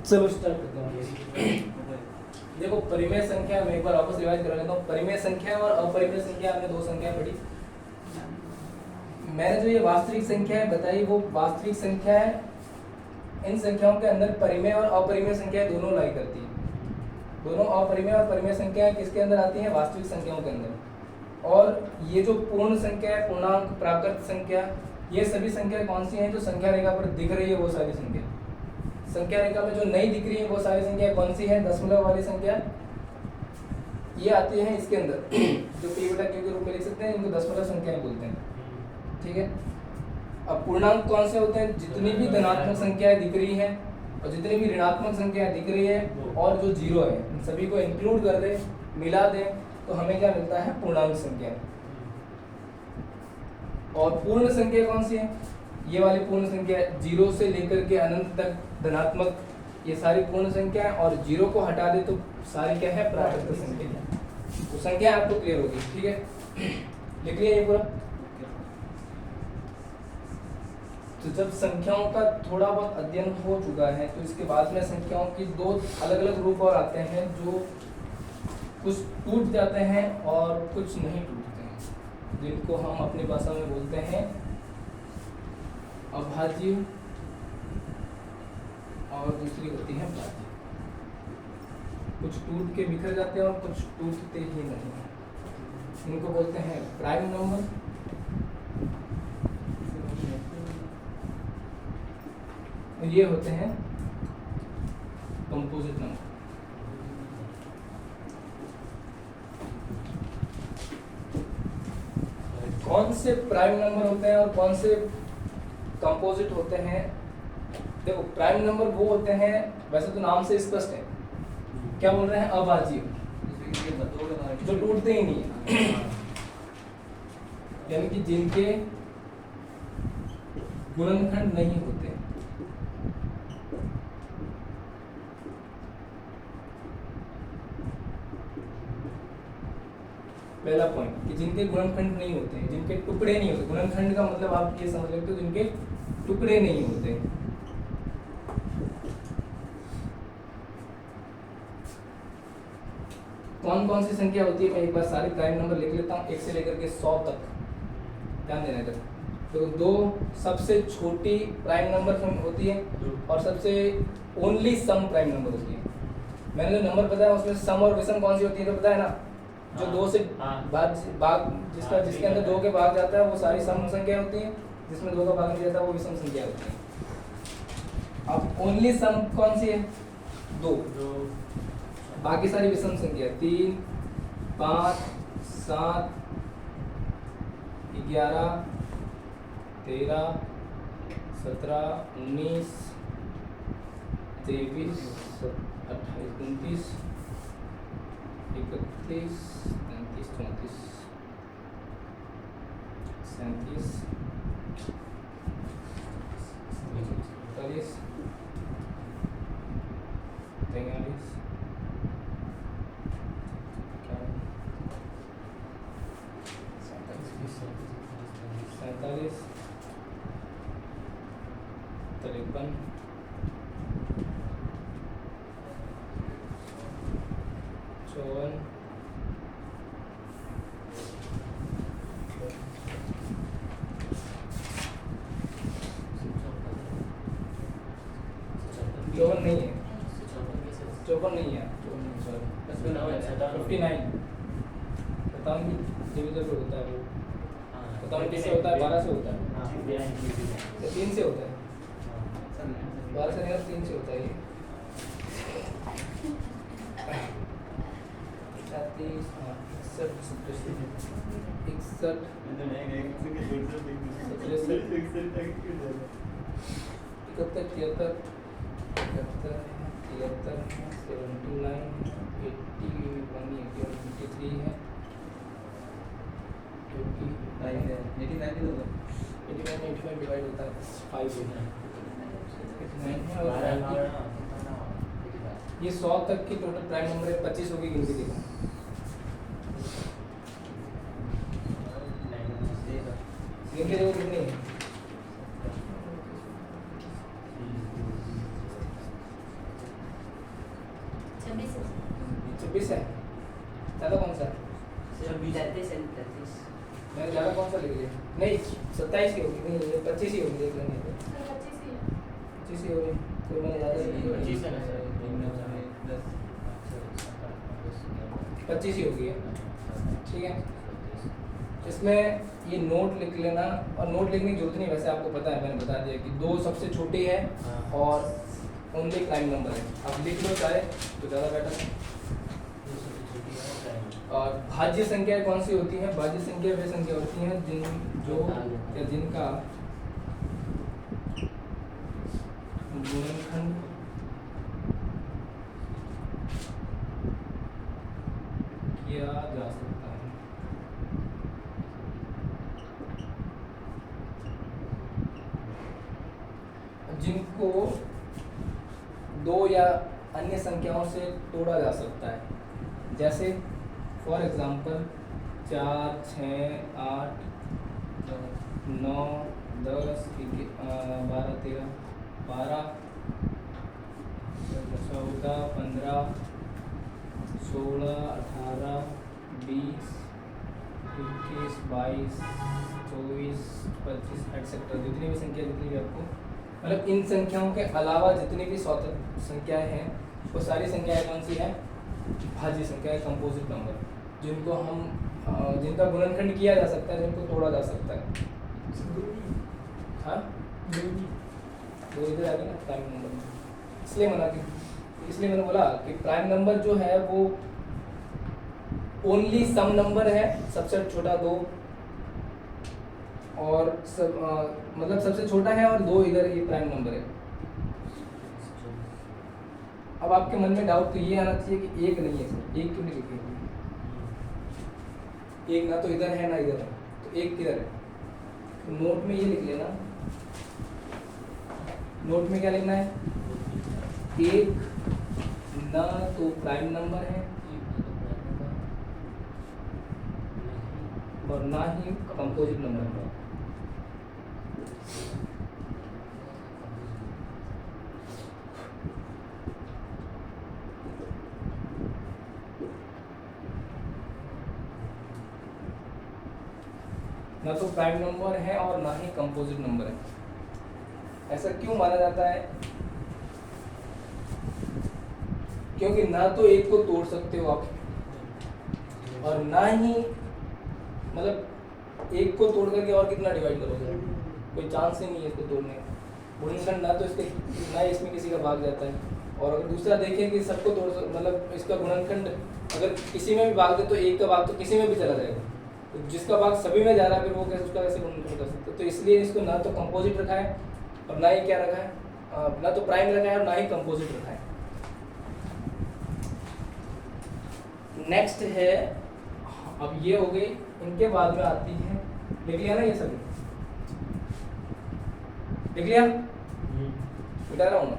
चलो स्टार्ट करते हैं। देखो परिमेय संख्या, मैं एक बार वापस रिवाइज करा लेता हूँ। परिमेय संख्या और अपरिमेय संख्या, हमने दो संख्या पढ़ी। मैंने जो ये वास्तविक संख्या है बताई, वो वास्तविक संख्या है। इन संख्याओं के अंदर परिमेय और अपरिमेय संख्याएं दोनों लाई करती है। दोनों अपरिमेय और परिमेय संख्याएं किसके अंदर आती हैं? वास्तविक संख्याओं के अंदर। और ये जो पूर्ण संख्या है, पूर्णांक, प्राकृत संख्या, ये सभी संख्या कौन सी हैं? जो संख्या रेखा पर दिख रही है वो सारी संख्या। संख्या रेखा में जो नहीं दिख रही है वो सारी संख्या कौन सी है? दशमलव वाली संख्या ये आती है इसके अंदर, जो p बटा q के रूप में लिख सकते हैं, इनको दशमलव संख्याएं बोलते हैं। ठीक है। अब पूर्णांक कौन से होते हैं? जितनी भी धनात्मक संख्याएं दिख रही हैं और जितनी भी ऋणात्मक संख्याएं दिख रही है और जो जीरो है, इन सभी को इंक्लूड कर दे, मिला दे, तो हमें क्या मिलता है? पूर्णांक संख्या। और पूर्ण संख्या कौन सी है? ये वाली पूर्ण संख्या, जीरो से लेकर के अनंत तक धनात्मक, ये सारी पूर्ण संख्या है। और जीरो को हटा दे तो सारी क्या है? प्राकृत संख्या। तो संख्या आपको क्लियर होगी। ठीक है, लिख लिया ये पूरा। तो जब संख्याओं का थोड़ा बहुत अध्ययन हो चुका है तो इसके बाद में संख्याओं की दो अलग अलग रूप और आते हैं, जो कुछ टूट जाते हैं और कुछ नहीं टूटते हैं, जिनको हम अपनी भाषा में बोलते हैं अभाज्य, और दूसरी होती है भाज्य। कुछ टूट के बिखर जाते हैं और कुछ टूटते ही नहीं। इनको बोलते हैं प्राइम नंबर, ये होते हैं कंपोजिट नंबर। कौन से प्राइम नंबर होते हैं और कौन से कंपोजिट होते हैं? देखो, प्राइम नंबर वो होते हैं, वैसे तो नाम से स्पष्ट है, क्या बोल रहे हैं? अभाज्य, जो टूटते ही नहीं है, यानी कि जिनके गुणनखंड नहीं होते। पहला पॉइंट कि जिनके गुणनखंड नहीं होते हैं, जिनके टुकड़े नहीं होते। गुणनखंड का मतलब आप ये समझ लेते हो, जिनके टुकड़े नहीं होते। कौन कौन सी संख्या होती है? मैं एक बार सारे प्राइम नंबर लिख लेता हूँ, 1 से लेकर के 100 तक। ध्यान देना इधर। तो दो सबसे छोटी प्राइम नंबर होती है और सबसे ओनली सम प्राइम नंबर होती है। मैंने जो नंबर बताया उसमें सम और विषम कौन सी होती है तो पता है ना? जो दो से भाग जिसके अंदर दो के भाग जाता है वो सारी सम संख्या होती है, जिसमें दो का भाग नहीं जाता वो विषम संख्या होती है। अब ओनली सम कौन सी है? दो। बाकी सारी विषम संख्या 3, 5, 7, 11, 13, 17, 19, 23, 28, 29, 31, 33, 34, 37, 48, 43, 47, 53, 54, 54 नहीं है, 54 नहीं है, 59। बताऊँ डिविजन पे होता है वो, बताऊँ किससे होता है? 12 से होता है, 3 से होता है, 12 से नहीं, 3 से होता है। 31, 85 डिवाइड होता है 5 से। ये 100 तक की टोटल प्राइम नंबर है। 25 होगी गिनती देखो। गिनती देखो कितनी है? 26 है। ज़्यादा कौन सा है? 33 and 33। मैंने ज़्यादा कौन सा लिख लिया? नहीं 27 ही होगी, नहीं ये 25 ही होगी, देख लेंगे तो 25 ही होगी, तो मैंने ज़्यादा लिख लिया। 25 है ना सर? 25 ही होगी, ठीक है। इसमें ये नोट लिख लेना, और नोट लिखने की जरूरत नहीं, वैसे आपको पता है, मैंने बता दिया कि 2 सबसे छोटी है और ओनली प्राइम नंबर है। अब लिख लो चाहे तो ज़्यादा बेटर है। और भाज्य संख्या कौन सी होती है? भाज्य संख्या वे संख्या होती हैं जिनका गुणनखंड किया जा सकता है। जिनको 2 या अन्य संख्याओं से तोड़ा जा सकता है, जैसे फॉर एग्जांपल 4, 6, 8, 9, 10, 12, 13, 12, 14, 15, 16, 18, 20, 21, 22, 24, 25 एटसेट्रा, जितनी भी संख्या, जितनी भी आपको, मतलब इन संख्याओं के अलावा जितनी भी स्वतंत्र संख्याएं हैं, वो सारी संख्याएं कौन सी हैं? भाज्य संख्याएं, कंपोजिट नंबर, जिनको हम जिनका गुणनखंड किया जा सकता है, जिनको तोड़ा जा सकता है। हाँ, दो इधर आ गए ना प्राइम नंबर में, इसलिए मैंने बोला कि प्राइम नंबर जो है वो ओनली सम नंबर है, सबसे छोटा 2, और मतलब सबसे छोटा है और 2 इधर ये प्राइम नंबर है। अब आपके मन में डाउट तो ये आना चाहिए कि 1 नहीं है सर, 1 क्यों नहीं लिखे? 1 ना तो इधर है ना इधर है, तो 1 किधर है? तो नोट में ये लिख लेना, नोट में क्या लिखना है? 1 ना तो प्राइम नंबर है और ना ही कंपोजिट नंबर है। ना तो प्राइम नंबर है और ना ही कंपोजिट नंबर है। ऐसा क्यों माना जाता है? क्योंकि ना तो 1 को तोड़ सकते हो आप, और ना ही मतलब 1 को तोड़ करके और कितना डिवाइड करोगे? कोई चांस ही नहीं है इसको तोड़ने का। गुणनखंड ना तो इसके ना इसमें किसी का भाग जाता है, और अगर दूसरा देखें कि सबको तोड़ मतलब इसका गुणनखंड अगर किसी में भी भाग दे तो 1 का भाग तो किसी में भी चला जाएगा, तो जिसका भाग सभी में जा रहा है फिर वो कैसे उसका कैसे गुणनखंड कर सकते? तो इसलिए इसको ना तो कंपोजिट रखा है और ना ही क्या रखा है, ना तो प्राइम रखा है और ना ही कंपोजिट रखा है। नेक्स्ट है, अब ये हो गई, इनके बाद में आती है, लिख लिया ना ये सभी? लिख लिया? मिटा रहा हूँ ना?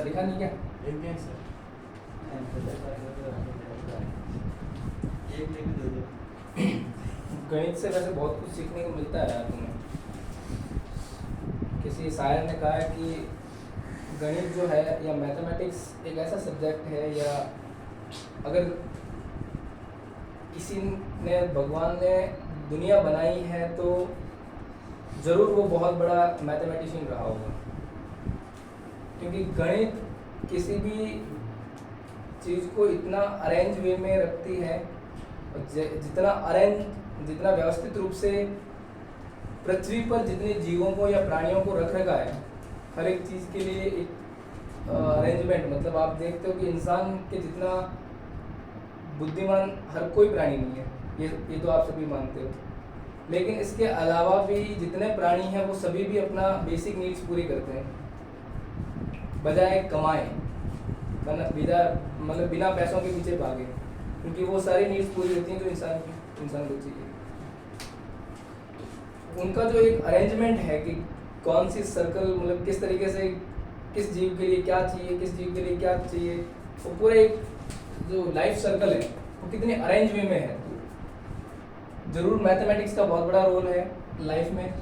लिखा नहीं क्या? गणित से वैसे बहुत कुछ सीखने को मिलता है यार तुम्हें। किसी शायर ने कहा है कि गणित जो है या मैथमेटिक्स एक ऐसा सब्जेक्ट है, या अगर किसी ने, भगवान ने दुनिया बनाई है तो ज़रूर वो बहुत बड़ा मैथमेटिशियन रहा होगा, क्योंकि गणित किसी भी चीज़ को इतना अरेंज वे में रखती है, जितना व्यवस्थित रूप से पृथ्वी पर जितने जीवों को या प्राणियों को रख रखा है, हर एक चीज़ के लिए एक अरेंजमेंट, मतलब आप देखते हो कि इंसान के जितना बुद्धिमान हर कोई प्राणी नहीं है, ये तो आप सभी मानते हो, लेकिन इसके अलावा भी जितने प्राणी हैं वो सभी भी अपना बेसिक नीड्स पूरी करते हैं, बजाय कमाए, मतलब बिना पैसों के पीछे भागे, क्योंकि वो सारी नीड्स पूरी होती हैं जो इंसान को चाहिए। उनका जो एक अरेंजमेंट है कि कौन सी सर्कल, मतलब किस तरीके से किस जीव के लिए क्या चाहिए, किस जीव के लिए क्या चाहिए, वो पूरे जो लाइफ सर्कल है वो कितने अरेंज वे में है। जरूर मैथमेटिक्स का बहुत बड़ा रोल है लाइफ में।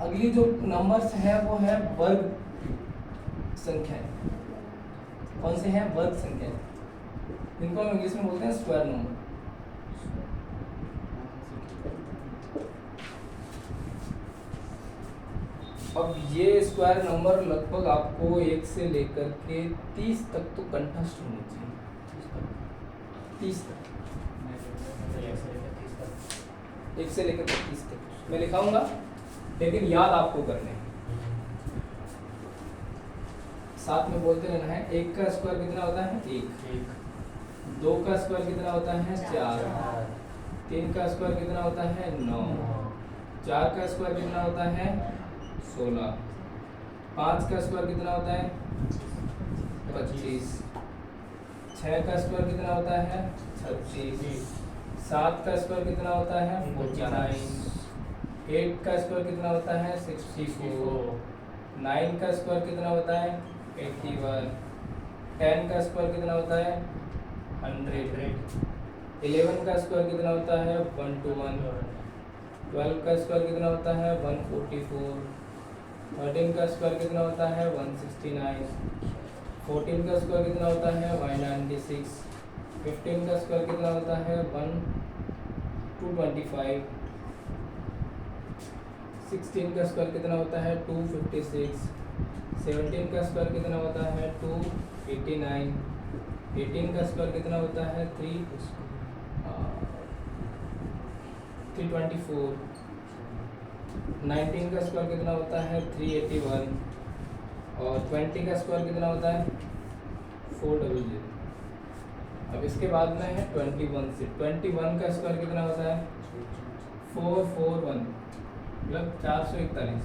अगली जो नंबर्स हैं वो है वर्ग संख्याएं। कौन से हैं? वर्ग संख्याएं, जिनको हम इंग्लिश में बोलते हैं स्क्वायर नंबर। अब ये स्क्वायर नंबर लगभग आपको 1 से लेकर के 30 तक तो कंठस्थ होनी चाहिए। 30 तक, 1 से लेकर 30 तक मैं लिखाऊंगा, लेकिन याद आपको करने हैं, साथ में बोलते रहना है। 1 का स्क्वायर कितना होता है? 1। 2 का स्क्वायर कितना होता है? 4। 3 का स्क्वायर कितना होता है? 9। 4 का स्क्वायर कितना होता है? 16। 5 का स्क्वायर कितना होता है? 25। 6 का स्क्वायर कितना होता है? 36। 7 का स्क्वायर कितना होता है? 49। 8 का स्क्वायर कितना होता है? 64। 9 का स्क्वायर कितना होता है? 81। 10 का स्क्वायर कितना होता है? 100। 11 का स्क्वायर कितना होता है? 121। 12 का स्क्वायर कितना होता है? 144। 13 का स्क्वायर कितना होता है? 169। 14 का स्क्वायर कितना होता है? 196। 15 का स्क्वायर कितना होता है? 225। 16 का स्क्वायर कितना होता है? 256। 17 का स्क्वायर कितना होता है? 289। 18 का स्क्वायर कितना होता है? 324। 19 का स्क्वायर कितना होता है? 381। और 20 का स्क्वायर कितना होता है? 400। अब इसके बाद में है 21 से। 21 का स्क्वायर कितना होता है? 441, मतलब 441।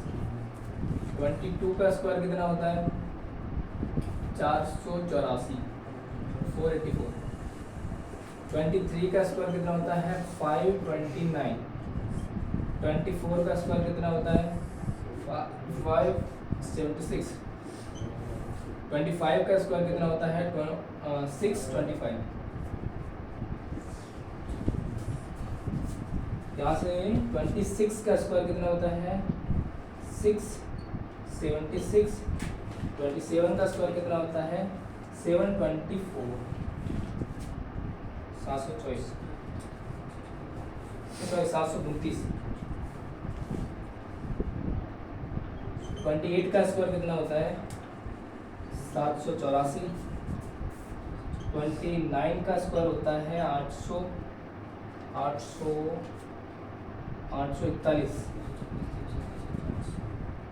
22 का स्क्वायर कितना होता है? 484, 484। 23 का स्क्वायर कितना होता है? 529। 24 का स्क्वायर कितना होता है? 576। 25 का स्क्वायर कितना होता है? 625। यहाँ से 26 का स्क्वायर कितना होता है? 676। 27 का स्क्वायर कितना होता है? 724, 724, 729। 28 का स्क्वायर कितना होता है? 784। 29 का स्क्वायर होता है 841।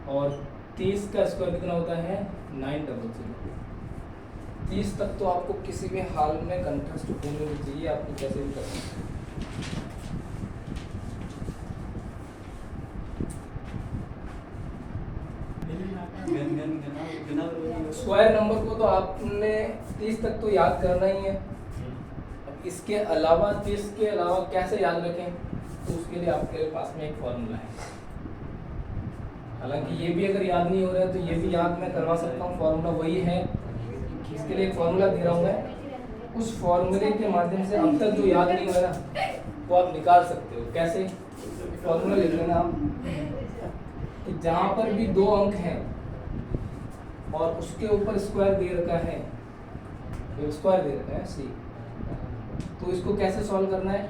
और 30 का स्क्वायर कितना होता है? 900। 30 तक तो आपको किसी भी हाल में कंठस्थ होने में चाहिए, आपको कैसे भी करना है। स्क्वायर नंबर को तो आपने 30 तक तो याद करना ही है। अब इसके अलावा 30 के अलावा कैसे याद रखें, तो उसके लिए आपके पास में एक फॉर्मूला है। हालांकि ये भी अगर याद नहीं हो रहा है तो ये भी याद मैं करवा सकता हूँ। फॉर्मूला वही है, इसके लिए एक फॉर्मूला दे रहा हूँ मैं। उस फॉर्मूले के माध्यम से अब तक जो याद नहीं हुआ ना वो आप निकाल सकते हो। कैसे? फॉर्मूला लिख लेना आप कि जहाँ पर भी 2 अंक हैं और उसके ऊपर स्क्वायर दे रखा है, स्क्वायर दे रखा है सी, तो इसको कैसे सॉल्व करना है?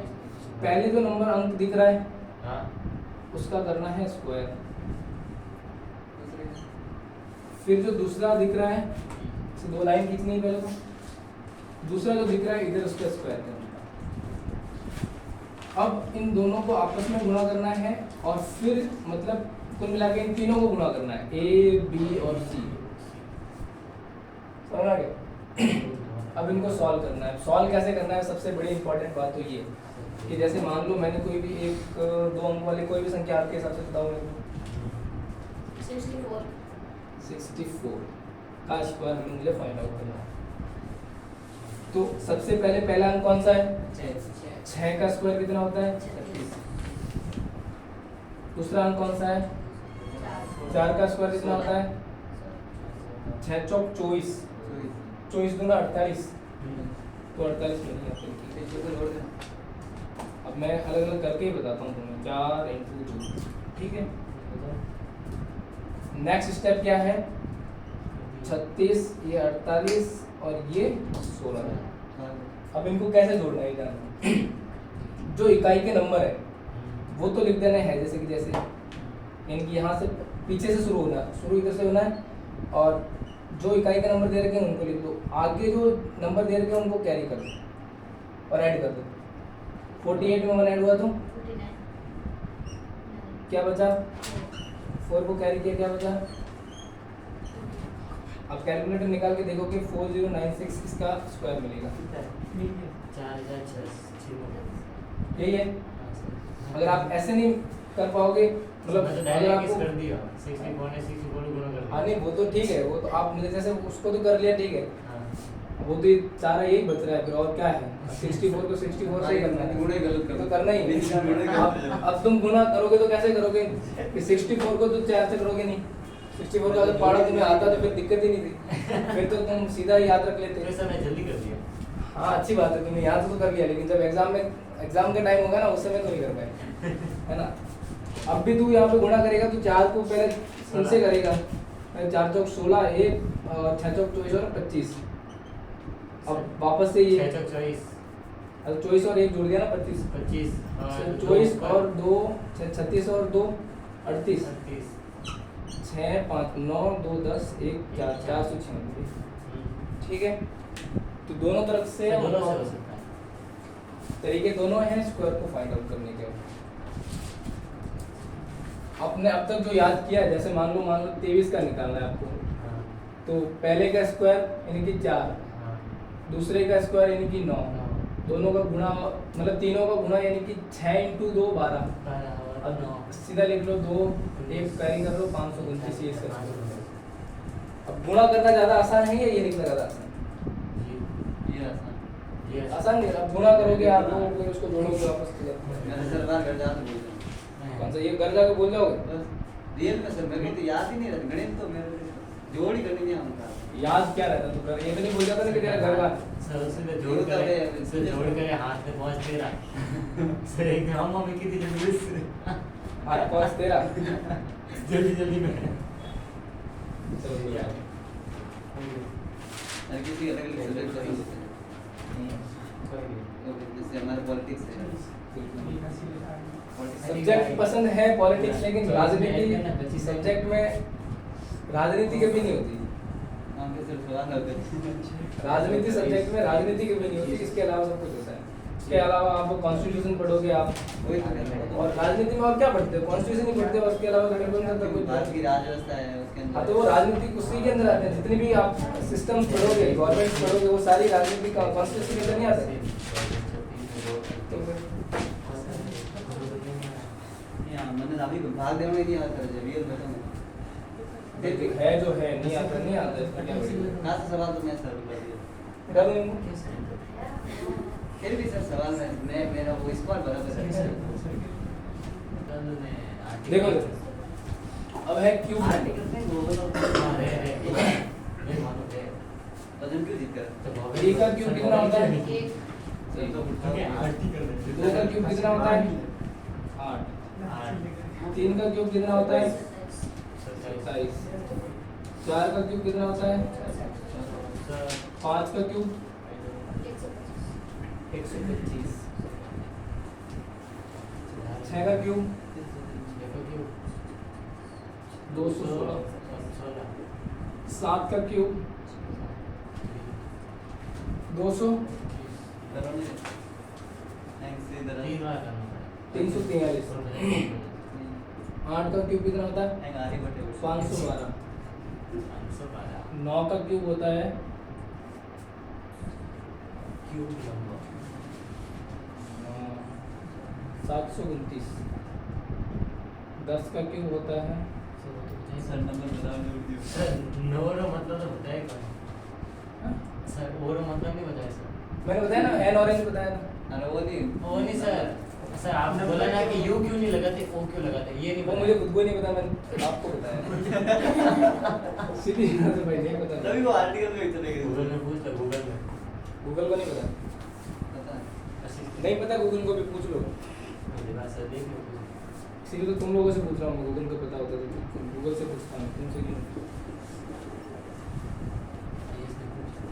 पहले जो नंबर अंक दिख रहा है उसका करना है स्क्वायर, फिर जो दूसरा दिख रहा है, 2 लाइन खींचनी है पहले तो, दूसरा जो दिख रहा है इधर उसका स्क्वायर करना है। अब इन दोनों को आपस में गुणा करना है और फिर मतलब कुल मिला के इन तीनों को गुणा करना है, ए बी और सी। समझ आ गया? अब इनको सॉल्व करना है। सॉल्व कैसे करना है? सबसे बड़ी इंपॉर्टेंट बात तो ये कि जैसे मान लो मैंने कोई भी 1-2 अंक वाले कोई भी संख्या आपके हिसाब से बताओ मेरे को। 64 का स्क्वायर मुझे फाइंड आउट करना है। तो सबसे पहला अंक कौन सा है? 6 का स्क्वायर कितना होता है? 36। दूसरा अंक कौन सा है? 4 का स्क्वायर कितना होता है? 6 चौक 24, 24 दूना 48, तो 48 मिल गया फिर। अब मैं अलग अलग करके ही बताता हूँ तुम्हें। 4 × 2, ठीक है। नेक्स्ट स्टेप क्या है? 36, ये 48 और ये 16 है। अब इनको कैसे जोड़ना है जानना। जो इकाई के नंबर है वो तो लिख देना है जैसे कि जैसे इनकी यहाँ से पीछे से शुरू होना है, शुरू इधर से होना है, और जो इकाई के नंबर दे रखे हैं उनको लिख दो, आगे जो नंबर दे रखे हैं उनको कैरी कर दो और ऐड कर दो। 48 में 1 ऐड हुआ तो 49 क्या बचा? 4 को कैरी किया, क्या बचा? अब कैलकुलेटर निकाल के देखो कि 4096 इसका स्क्वायर मिलेगा। 4006 यही है। अगर आप ऐसे नहीं कर पाओगे, मतलब अगर आपको कर दिया 64 ने 64 गुणा कर दिया। हाँ नहीं वो तो ठीक है, वो तो आप मुझे जैसे उसको तो कर लिया, ठीक है। हाँ वो तो ये सारा यही बच रहा है फिर, और क्या है? 64 को 64 से ही करना है, गुणे गलत कर तो करना ही है। अब तुम गुना करोगे तो कैसे करोगे कि 64 को तो 4 से करोगे नहीं। 64 का अगर पढ़ा तुम्हें आता तो फिर दिक्कत ही नहीं थी, फिर तो तुम सीधा याद रख लेते। तो मैं जल्दी कर दिया। हाँ अच्छी बात है, तुमने याद तो कर लिया, लेकिन जब एग्जाम का टाइम होगा ना उस समय तो नहीं कर पाए, है ना। अब भी तू यहाँ पे गुणा करेगा तो 4 को पहले इनसे करेगा, 4 चौक 16, 1 और 6 चौक 24 और 25। अब वापस से ये 6 चौक 24, अब 24 और 1 जुड़ गया ना 25, 25 24 और 2 36 और 2 38, 38। 6 5 9 2 10 1 4 496, ठीक है। तो दोनों तरफ से दोनों से हो सकता है। तरीके दोनों हैं स्क्वायर को फाइंड आउट करने के। आपने अब तक जो याद किया है, जैसे मान लो 23 का निकालना है आपको, हाँ तो पहले का स्क्वायर यानी कि 4, हाँ दूसरे का स्क्वायर यानी कि 9, 9 दोनों का गुणा मतलब तीनों का गुणा यानी कि 6 × 2 12। 12 और अब 9 सीधा लिख लो 2 1 कैरी कर लो 529 ये इसका स्क्वायर। अब गुणा करना ज़्यादा आसान है या ये लिखना ज़्यादा आसान? ये आसान। ये आसान नहीं, अब गुणा करोगे आप लोगों को, फिर उसको जोड़ोगे वापस तो मैं सर बार घर जाते बोल रहा हूँ। कौन सा ये घर जाके बोल जाओगे? बस रियल में सर मेरे को तो याद ही नहीं रहता, गणित तो मेरे जोड़ ही करने नहीं आता। याद क्या रहता है तुम्हारा? ये तो नहीं बोल जाता ना कि तेरा घर का सर उसे तो जोड़ कर सर जोड़ कर हाथ में पहुंच दे रहा सर एक हम मम्मी की जल्दी से हाथ पास तेरा जल्दी में चलो ये यार। हर किसी अलग अलग सब्जेक्ट पसंद होते हैं। जैसे हमारे पॉलिटिक्स है, सब्जेक्ट पसंद है पॉलिटिक्स, लेकिन राजनीति सब्जेक्ट में राजनीति कभी नहीं होती। हम के सिर्फ सवाल होते हैं। राजनीति सब्जेक्ट में राजनीति कभी नहीं होती, इसके अलावा सब कुछ होता है। इसके अलावा आप कॉन्स्टिट्यूशन पढ़ोगे आप, वही तो कहते हैं। और राजनीति में और क्या पढ़ते हो? कॉन्स्टिट्यूशन ही पढ़ते हो, उसके अलावा तो बिल्कुल नहीं भारत कुछ। की राज व्यवस्था है उसके अंदर। हाँ तो वो राजनीति उसी के अंदर आते हैं, जितनी भी आप सिस्टम पढ़ोगे, गवर्नमेंट पढ़ोगे, वो सारी राजनीति का कॉन्स्टिट्यूशन के अंदर नहीं आते। तो फिर हाँ, मैंने अभी भाग देने में नहीं आता है, रियल बताऊँ। है जो है, नहीं आता नहीं आता, इसमें क्या बड़ी बात कहाँ से सवाल तो मैं सर कर दिया। है। कर दो इनको। फिर भी सर सवाल मैं मेरा वो इस बार बराबर है। देखो अब है क्यूब। आर्टिकल में वो अरे वजन क्यों जीत कर? ए का क्यूब कितना होता है? एक सर तो दो का क्यूब कितना होता है? 8। 3 का क्यूब कितना होता है? 27। 4 का क्यूब कितना होता है? 5 का क्यूब 125। 6 का क्यूब 216। 7 का क्यूब 200। 343। 8 का क्यूब कितना होता है? 512। 9 का क्यूब होता है 729। 10 का क्यूब होता है सर नंबर बताओ मतलब तो बताया कौन? हाँ? सर और मतलब नहीं बताया सर। मैंने बताया ना, एन ऑरेंज बताया था। अरे वो नहीं वो नहीं सर, सर आपने बोला ना कि यू क्यों नहीं लगाते, ओ क्यों लगाते, ये नहीं वो पता। मुझे खुद को नहीं पता, मैंने आपको बताया। सीधी बात है भाई, नहीं पता तभी वो आर्टिकल में इतने गूगल में पूछ लो, गूगल में। गूगल को नहीं पता, पता है। नहीं पता गूगल को भी पूछ लो। मेरे पास है, देख लो। इसीलिए तो तुम लोगों से पूछ रहा हूँ, गूगल को पता होता तो गूगल से पूछता हूँ, तुमसे क्यों? ये इसने पूछा।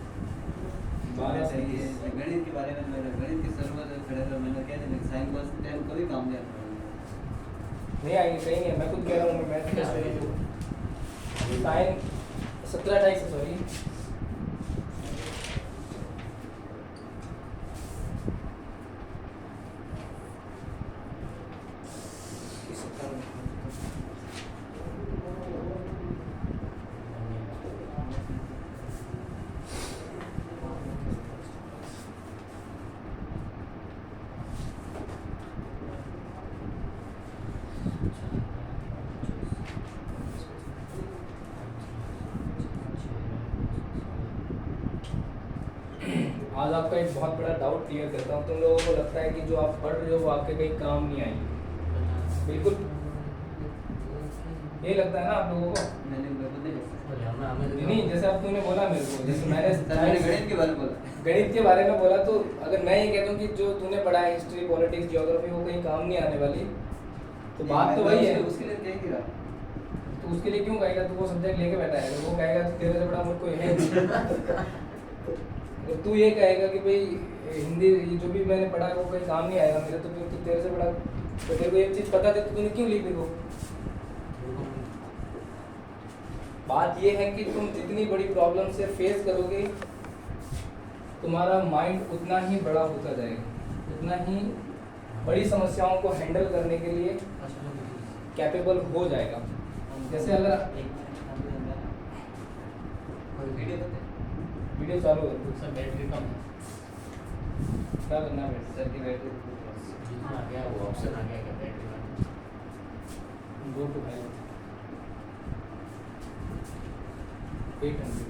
बारह से ये गणित के बारे में मैंने गणित के सर्वर खड़े कर मैंने कह दिया साइन कॉस टेन कभी काम नहीं आता। नहीं आएंगे, सही नहीं है, मैं खुद कह रहा हूँ, मैं मैथ कैसे में नहीं? Sine 17/28 sorry. आज आपका एक बहुत बड़ा डाउट क्लियर करता हूँ। तुम लोगों को लगता है कि जो आप पढ़ रहे हो वो आपके कहीं काम नहीं आएगी, बिल्कुल ये लगता है ना आप लोगों को? मैंने बिल्कुल नहीं बोला। नहीं, जैसे अब तूने बोला मेरे को, जैसे मैंने मैंने गणित के बारे में बोला। गणित के बारे में बोला, तो अगर मैं ये कहता हूँ कि जो तूने पढ़ा है हिस्ट्री, पॉलिटिक्स, जियोग्राफी, वो कहीं काम नहीं आने वाली, तो बात तो वही है। उसके लिए कह ही रहा। तो उसके लिए क्यों कहेगा? तू वो सब्जेक्ट लेके बैठा है, वो कहेगा तो तेरे से बड़ा मुझ कोई है। तो तू ये कहेगा कि भाई हिंदी ये जो भी मैंने पढ़ा है वो कहीं काम नहीं आएगा मेरे, तो फिर तू तेरे से बड़ा, तो तेरे को एक चीज़ पता थी तो तूने क्यों लिख दी वो? बात ये है कि तुम जितनी बड़ी प्रॉब्लम से फेस करोगे, तुम्हारा माइंड उतना ही बड़ा होता जाएगा, उतना ही बड़ी समस्याओं को हैंडल करने के लिए कैपेबल हो जाएगा। जैसे अगर वीडियो बता वीडियो चालू है, सर बैटरी कम है। क्या करना है? सर की बैटरी जितना आ गया वो ऑप्शन आ गया क्या बैटरी कम। Go to high 800।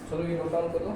चलो ये नोट डाउन कर दो।